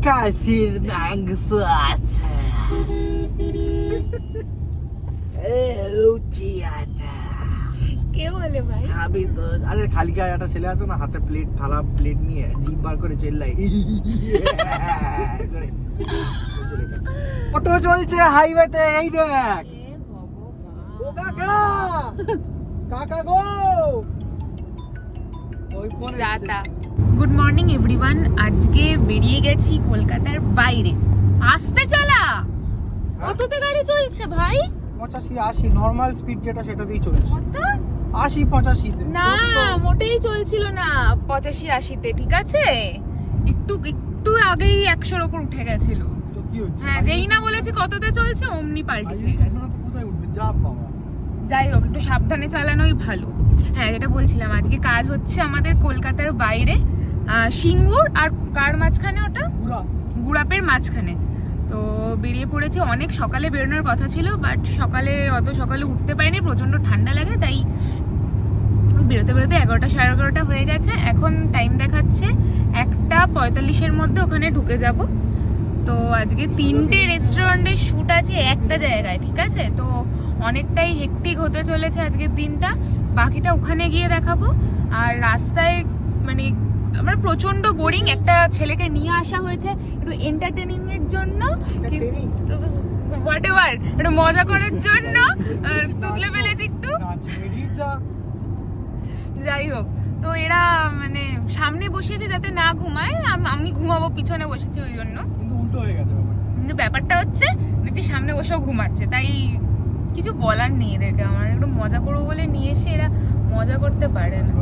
কাশির মাংস আছে, লুচি আছে। কে বলে ভাই? খাবি তো? আরে খালি গায়ে একটা ছেলে আছে না, হাতে প্লেট, থালা প্লেট নিয়ে জিভ বার করে চেল্লাই। অটো চলছে হাইওয়েতে, এই দেখ। এ ভগবান। ও কাকা, কাকা গো, ওই ফোন যাতা। Good morning everyone. আজকে বেরিয়ে গেছি কলকাতার বাইরে। আসতে চালা, কততে গাড়ি চলছে ভাই? 85-80 নরমাল স্পিড যেটা, সেটাতেই চলছে। কত? 80-85 তে না, মোটেই চলছিল না 85-80 তে, ঠিক আছে? একটু একটু আগেই 100-র উপর উঠে গেছিল। তো কি হচ্ছে? হ্যাঁ, যেই না বলেছি কততে চলছে অমনি পাল্টে হয়ে গেল। তো কোথায় উঠবে? যা বাবা। যাই হোক, একটু সাবধানে চালানোই ভালো। হ্যাঁ, যেটা বলছিলাম, আজকে কাজ হচ্ছে আমাদের কলকাতার বাইরে, সিঙ্গুর আর কার মাঝখানে, ওটা গুড়াপের মাঝখানে। তো বেরিয়ে পড়েছি, অনেক সকালে বেরোনোর কথা ছিল, বাট সকালে অত সকালে উঠতে পারিনি, প্রচন্ড ঠান্ডা লাগে, তাই বেরোতে বেরোতে 11টা-11:30 হয়ে গেছে। এখন টাইম দেখাচ্ছে 1:45-এর মধ্যে ওখানে ঢুকে যাব। তো আজকে 3টে রেস্টুরেন্টের শ্যুট আছে একটা জায়গায়, ঠিক আছে? তো অনেকটাই হেক্টিক হতে চলেছে আজকের দিনটা, বাকিটা ওখানে গিয়ে দেখাবো। আর রাস্তায় মানে আমার প্রচন্ড বোরিং। একটা ছেলেকে নিয়ে আসা হয়েছে একটু এন্টারটেনিং এর জন্য, কিন্তু হোয়াট এভার, একটু মজা করার জন্য তুলে ফেলেছি একটু। যাই হোক, তো এরা মানে সামনে বসিয়েছে যাতে না ঘুমায়, আমি ঘুমাবো পিছনে বসেছি ওই জন্য। কিন্তু উল্টো হয়ে গেছে ব্যাপারটা। কিন্তু ব্যাপারটা হচ্ছে দেখছি সামনে বসেও ঘুমাচ্ছে, তাই কিছু বলার নেই এদেরকে। আমার একটু মজা করবো বলে নিয়ে এসে এরা মজা করতে পারে না।